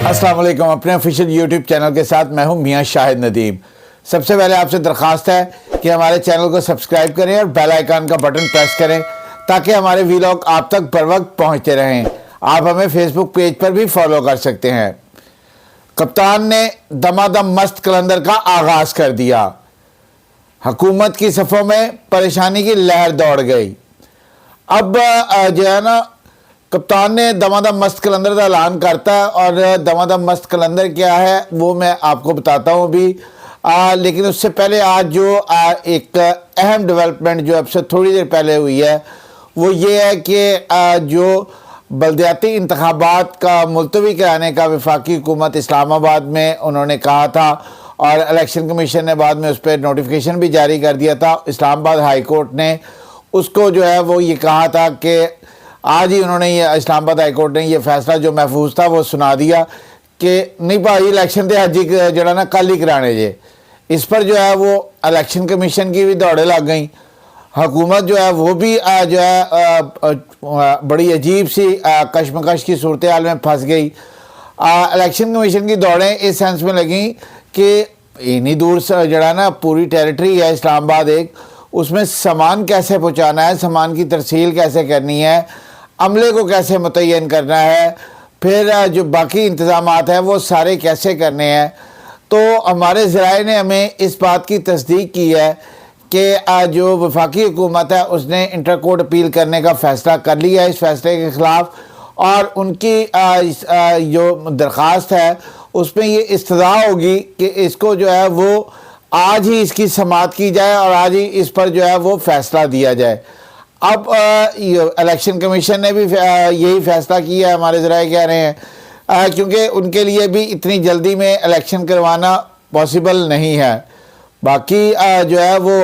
السلام علیکم. اپنے آفیشیل یوٹیوب چینل کے ساتھ میں ہوں میاں شاہد ندیم. سب سے پہلے آپ سے درخواست ہے کہ ہمارے چینل کو سبسکرائب کریں اور بیل آئیکن کا بٹن پریس کریں تاکہ ہمارے ویلاگ آپ تک بر وقت پہنچتے رہیں. آپ ہمیں فیس بک پیج پر بھی فالو کر سکتے ہیں. کپتان نے دمادم مست قلندر کا آغاز کر دیا. حکومت کی صفوں میں پریشانی کی لہر دوڑ گئی. اب جو ہے نا کپتان نے دمادم مست قلندر کا اعلان کرتا ہے اور دمادم مست قلندر کیا ہے وہ میں آپ کو بتاتا ہوں بھی. لیکن اس سے پہلے آج جو ایک اہم ڈیولپمنٹ جو اب سے تھوڑی دیر پہلے ہوئی ہے وہ یہ ہے کہ جو بلدیاتی انتخابات کا ملتوی کرانے کا وفاقی حکومت اسلام آباد میں انہوں نے کہا تھا اور الیکشن کمیشن نے بعد میں اس پہ نوٹیفیکیشن بھی جاری کر دیا تھا. اسلام آباد ہائی کورٹ نے اس کو جو ہے وہ یہ کہا تھا کہ آج ہی انہوں نے یہ اسلام آباد ہائی کورٹ نے یہ فیصلہ جو محفوظ تھا وہ سنا دیا کہ نہیں بھائی الیکشن تے حجی جڑا نا کل ہی کرانے جے. اس پر جو ہے وہ الیکشن کمیشن کی بھی دوڑیں لگ گئیں. حکومت جو ہے وہ بھی جو ہے بڑی عجیب سی کشمکش کی صورتحال میں پھنس گئی. الیکشن کمیشن کی دوڑیں اس سینس میں لگیں کہ اتنی دور سے جڑا نا پوری ٹیریٹری ہے اسلام آباد ایک، اس میں سامان کیسے پہنچانا ہے، سامان کی ترسیل کیسے کرنی ہے، عملے کو کیسے متعین کرنا ہے، پھر جو باقی انتظامات ہیں وہ سارے کیسے کرنے ہیں. تو ہمارے ذرائع نے ہمیں اس بات کی تصدیق کی ہے کہ جو وفاقی حکومت ہے اس نے انٹر کورٹ اپیل کرنے کا فیصلہ کر لیا ہے اس فیصلے کے خلاف، اور ان کی جو درخواست ہے اس میں یہ استدعا ہوگی کہ اس کو جو ہے وہ آج ہی اس کی سماعت کی جائے اور آج ہی اس پر جو ہے وہ فیصلہ دیا جائے. اب الیکشن کمیشن نے بھی یہی فیصلہ کیا ہے ہمارے ذرائع کہہ رہے ہیں، کیونکہ ان کے لیے بھی اتنی جلدی میں الیکشن کروانا پاسبل نہیں ہے. باقی جو ہے وہ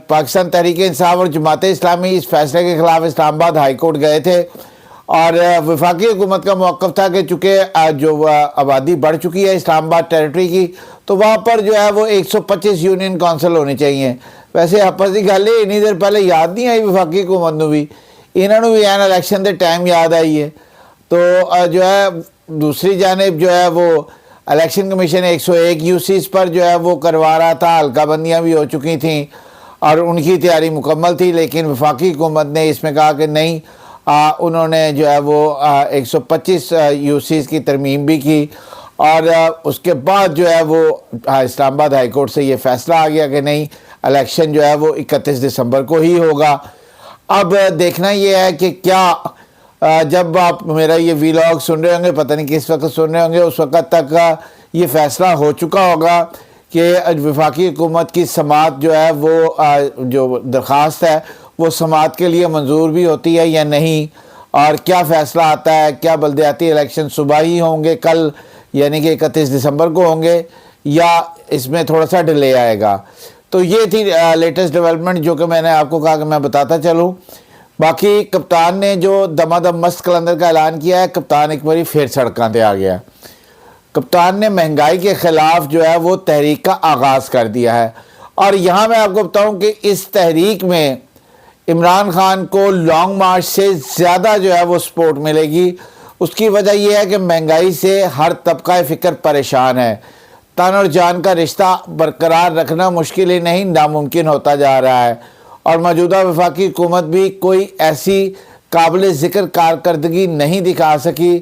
پاکستان تحریک انصاف اور جماعت اسلامی اس فیصلے کے خلاف اسلام آباد ہائی کورٹ گئے تھے اور وفاقی حکومت کا موقف تھا کہ چونکہ جو آبادی بڑھ چکی ہے اسلام آباد ٹیریٹری کی تو وہاں پر جو ہے وہ 125 یونین کونسل ہونی چاہیے. ویسے آپس کی گل ہے اتنی دیر پہلے یاد نہیں آئی وفاقی حکومت نو بھی، انہوں نے بھی این الیکشن دے ٹائم یاد آئی ہے. تو جو ہے دوسری جانب جو ہے وہ الیکشن کمیشن 101 یوسیز پر جو ہے وہ کروا رہا تھا، حلقہ بندیاں بھی ہو چکی تھیں اور ان کی تیاری مکمل تھی، لیکن وفاقی حکومت نے اس میں کہا کہ نہیں. انہوں نے جو ہے وہ 125 یوسیز کی ترمیم بھی کی اور اس کے بعد جو ہے وہ اسلام آباد ہائی کورٹ سے یہ فیصلہ آ گیا کہ نہیں الیکشن جو ہے وہ 31 دسمبر کو ہی ہوگا. اب دیکھنا یہ ہے کہ کیا جب آپ میرا یہ ویلاگ سن رہے ہوں گے، پتہ نہیں کس وقت سن رہے ہوں گے، اس وقت تک یہ فیصلہ ہو چکا ہوگا کہ وفاقی حکومت کی سماعت جو ہے وہ جو درخواست ہے وہ سماعت کے لیے منظور بھی ہوتی ہے یا نہیں، اور کیا فیصلہ آتا ہے. کیا بلدیاتی الیکشن صبح ہی ہوں گے کل یعنی کہ 31 دسمبر کو ہوں گے یا اس میں تھوڑا سا ڈیلے آئے گا. تو یہ تھی لیٹسٹ ڈیولپمنٹ جو کہ میں نے آپ کو کہا کہ میں بتاتا چلوں. باقی کپتان نے جو دمادم مست قلندر کا اعلان کیا ہے، کپتان ایک باری پھر سڑکاں تے آ گیا. کپتان نے مہنگائی کے خلاف جو ہے وہ تحریک کا آغاز کر دیا ہے اور یہاں میں آپ کو بتاؤں کہ اس تحریک میں عمران خان کو لانگ مارچ سے زیادہ جو ہے وہ سپورٹ ملے گی. اس کی وجہ یہ ہے کہ مہنگائی سے ہر طبقہ فکر پریشان ہے. تن اور جان کا رشتہ برقرار رکھنا مشکل ہی نہیں ناممکن ہوتا جا رہا ہے اور موجودہ وفاقی حکومت بھی کوئی ایسی قابل ذکر کارکردگی نہیں دکھا سکی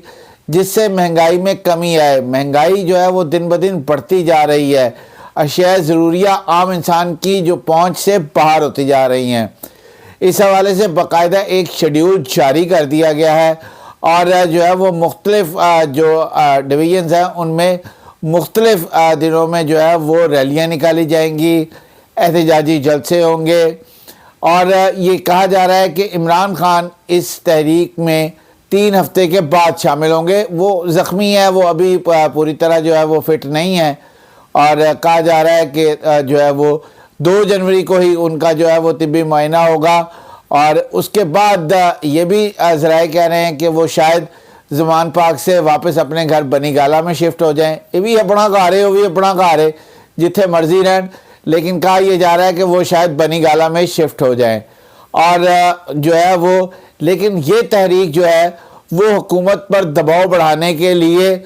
جس سے مہنگائی میں کمی آئے. مہنگائی جو ہے وہ دن بدن بڑھتی جا رہی ہے. اشیاء ضروریہ عام انسان کی جو پہنچ سے باہر ہوتی جا رہی ہیں. اس حوالے سے باقاعدہ ایک شیڈیول جاری کر دیا گیا ہے اور جو ہے وہ مختلف جو ڈویژنز ہیں ان میں مختلف دنوں میں جو ہے وہ ریلیاں نکالی جائیں گی، احتجاجی جلسے ہوں گے اور یہ کہا جا رہا ہے کہ عمران خان اس تحریک میں 3 ہفتے کے بعد شامل ہوں گے. وہ زخمی ہے، وہ ابھی پوری طرح جو ہے وہ فٹ نہیں ہے اور کہا جا رہا ہے کہ جو ہے وہ 2 جنوری کو ہی ان کا جو ہے وہ طبی معائنہ ہوگا اور اس کے بعد یہ بھی ذرائع کہہ رہے ہیں کہ وہ شاید زمان پاک سے واپس اپنے گھر بنی گالہ میں شفٹ ہو جائیں. یہ بھی اپنا گھر ہے، وہ بھی اپنا گھر ہے، جتھے مرضی رہن، لیکن کہا یہ جا رہا ہے کہ وہ شاید بنی گالہ میں شفٹ ہو جائیں اور جو ہے وہ. لیکن یہ تحریک جو ہے وہ حکومت پر دباؤ بڑھانے کے لیے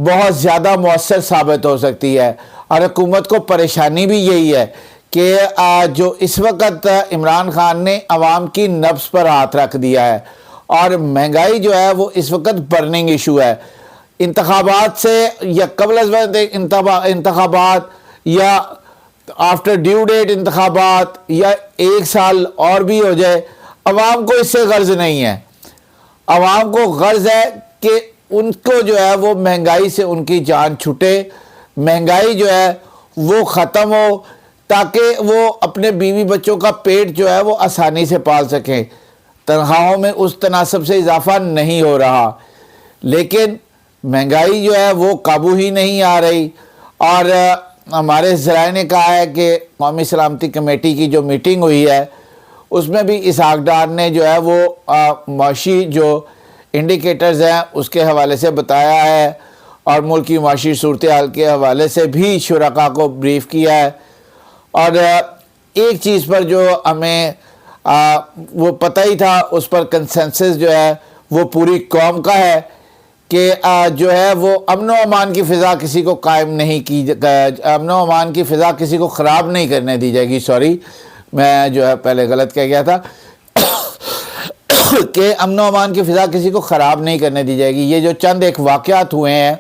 بہت زیادہ مؤثر ثابت ہو سکتی ہے، اور حکومت کو پریشانی بھی یہی ہے کہ جو اس وقت عمران خان نے عوام کی نبض پر ہاتھ رکھ دیا ہے، اور مہنگائی جو ہے وہ اس وقت برننگ ایشو ہے۔ انتخابات سے یا قبل از وقت انتخابات یا آفٹر ڈیو ڈیٹ انتخابات یا ایک سال اور بھی ہو جائے، عوام کو اس سے غرض نہیں ہے۔ عوام کو غرض ہے کہ ان کو جو ہے وہ مہنگائی سے ان کی جان چھٹے، مہنگائی جو ہے وہ ختم ہو، تاکہ وہ اپنے بیوی بچوں کا پیٹ جو ہے وہ آسانی سے پال سکیں۔ تنخواہوں میں اس تناسب سے اضافہ نہیں ہو رہا، لیکن مہنگائی جو ہے وہ قابو ہی نہیں آ رہی۔ اور ہمارے ذرائع نے کہا ہے کہ قومی سلامتی کمیٹی کی جو میٹنگ ہوئی ہے اس میں بھی اسحاق ڈار نے جو ہے وہ معاشی جو انڈیکیٹرز ہیں اس کے حوالے سے بتایا ہے، اور ملک کی معاشی صورتحال کے حوالے سے بھی شرکاء کو بریف کیا ہے۔ اور ایک چیز پر جو ہمیں وہ پتہ ہی تھا، اس پر کنسنسس جو ہے وہ پوری قوم کا ہے کہ جو ہے وہ امن و امان کی فضا کسی کو قائم نہیں کی، امن و امان کی فضا کسی کو خراب نہیں کرنے دی جائے گی۔ سوری، میں جو ہے پہلے غلط کہہ گیا تھا کہ امن و امان کی فضا کسی کو خراب نہیں کرنے دی جائے گی۔ یہ جو چند ایک واقعات ہوئے ہیں،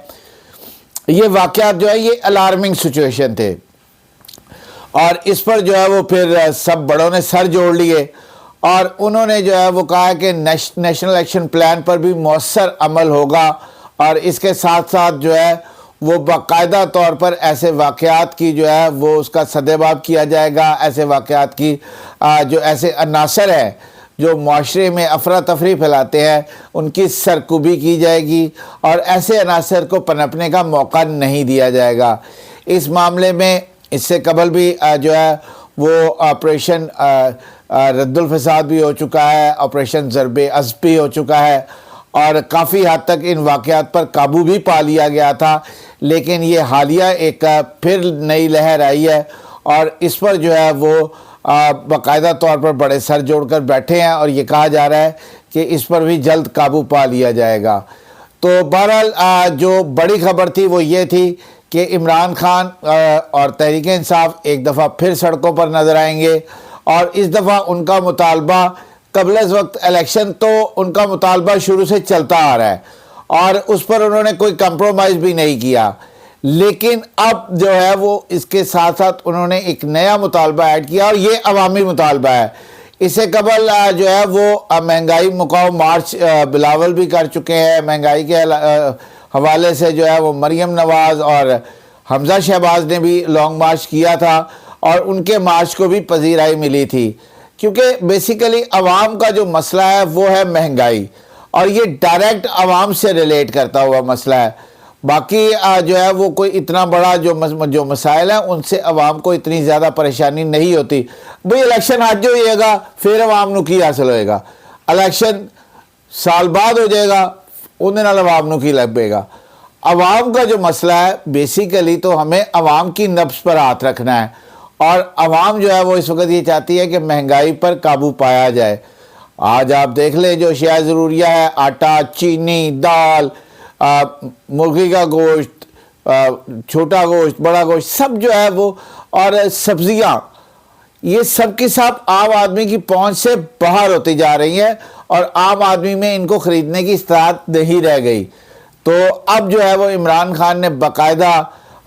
یہ واقعات جو ہے یہ الارمنگ سچویشن تھے، اور اس پر جو ہے وہ پھر سب بڑوں نے سر جوڑ لیے، اور انہوں نے جو ہے وہ کہا کہ نیشنل ایکشن پلان پر بھی مؤثر عمل ہوگا، اور اس کے ساتھ ساتھ جو ہے وہ باقاعدہ طور پر ایسے واقعات کی جو ہے وہ اس کا سدباب کیا جائے گا، ایسے واقعات کی جو ایسے عناصر ہیں جو معاشرے میں افراتفری پھیلاتے ہیں ان کی سرکوبی کی جائے گی، اور ایسے عناصر کو پنپنے کا موقع نہیں دیا جائے گا۔ اس معاملے میں اس سے قبل بھی جو ہے وہ آپریشن رد الفساد بھی ہو چکا ہے، آپریشن ضرب عضب بھی ہو چکا ہے، اور کافی حد تک ان واقعات پر قابو بھی پا لیا گیا تھا، لیکن یہ حالیہ ایک پھر نئی لہر آئی ہے، اور اس پر جو ہے وہ باقاعدہ طور پر بڑے سر جوڑ کر بیٹھے ہیں، اور یہ کہا جا رہا ہے کہ اس پر بھی جلد قابو پا لیا جائے گا۔ تو بہرحال جو بڑی خبر تھی وہ یہ تھی کہ عمران خان اور تحریک انصاف ایک دفعہ پھر سڑکوں پر نظر آئیں گے، اور اس دفعہ ان کا مطالبہ قبل از وقت الیکشن تو ان کا مطالبہ شروع سے چلتا آ رہا ہے، اور اس پر انہوں نے کوئی کمپرومائز بھی نہیں کیا، لیکن اب جو ہے وہ اس کے ساتھ ساتھ انہوں نے ایک نیا مطالبہ ایڈ کیا، اور یہ عوامی مطالبہ ہے۔ اس سے قبل جو ہے وہ مہنگائی مکاؤ مارچ بلاول بھی کر چکے ہیں، مہنگائی کے حوالے سے جو ہے وہ مریم نواز اور حمزہ شہباز نے بھی لانگ مارچ کیا تھا، اور ان کے مارچ کو بھی پذیرائی ملی تھی، کیونکہ بیسیکلی عوام کا جو مسئلہ ہے وہ ہے مہنگائی، اور یہ ڈائریکٹ عوام سے ریلیٹ کرتا ہوا مسئلہ ہے۔ باقی جو ہے وہ کوئی اتنا بڑا جو مسائل ہیں ان سے عوام کو اتنی زیادہ پریشانی نہیں ہوتی۔ بھئی الیکشن آج جو ہوئے گا پھر عوام نو کی حاصل ہوئے گا، الیکشن سال بعد ہو جائے گا انہیں نال عوام نو کی لگے گا۔ عوام کا جو مسئلہ ہے بیسیکلی تو ہمیں عوام کی نبض پر ہاتھ رکھنا ہے، اور عوام جو ہے وہ اس وقت یہ چاہتی ہے کہ مہنگائی پر قابو پایا جائے۔ آج آپ دیکھ لیں جو اشیاء ضروریہ ہے، آٹا، چینی، دال، مرغی کا گوشت، چھوٹا گوشت، بڑا گوشت، سب جو ہے وہ، اور سبزیاں، یہ سب کی سب عام آدمی کی پہنچ سے باہر ہوتی جا رہی ہیں، اور عام آدمی میں ان کو خریدنے کی استطاعت نہیں رہ گئی۔ تو اب جو ہے وہ عمران خان نے باقاعدہ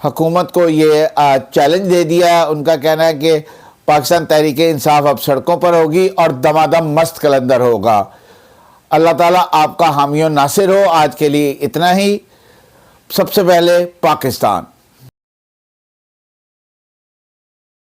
حکومت کو یہ چیلنج دے دیا ہے۔ ان کا کہنا ہے کہ پاکستان تحریک انصاف اب سڑکوں پر ہوگی اور دمادم مست قلندر ہوگا۔ اللہ تعالیٰ آپ کا حامی و ناصر ہو۔ آج کے لیے اتنا ہی۔ سب سے پہلے پاکستان۔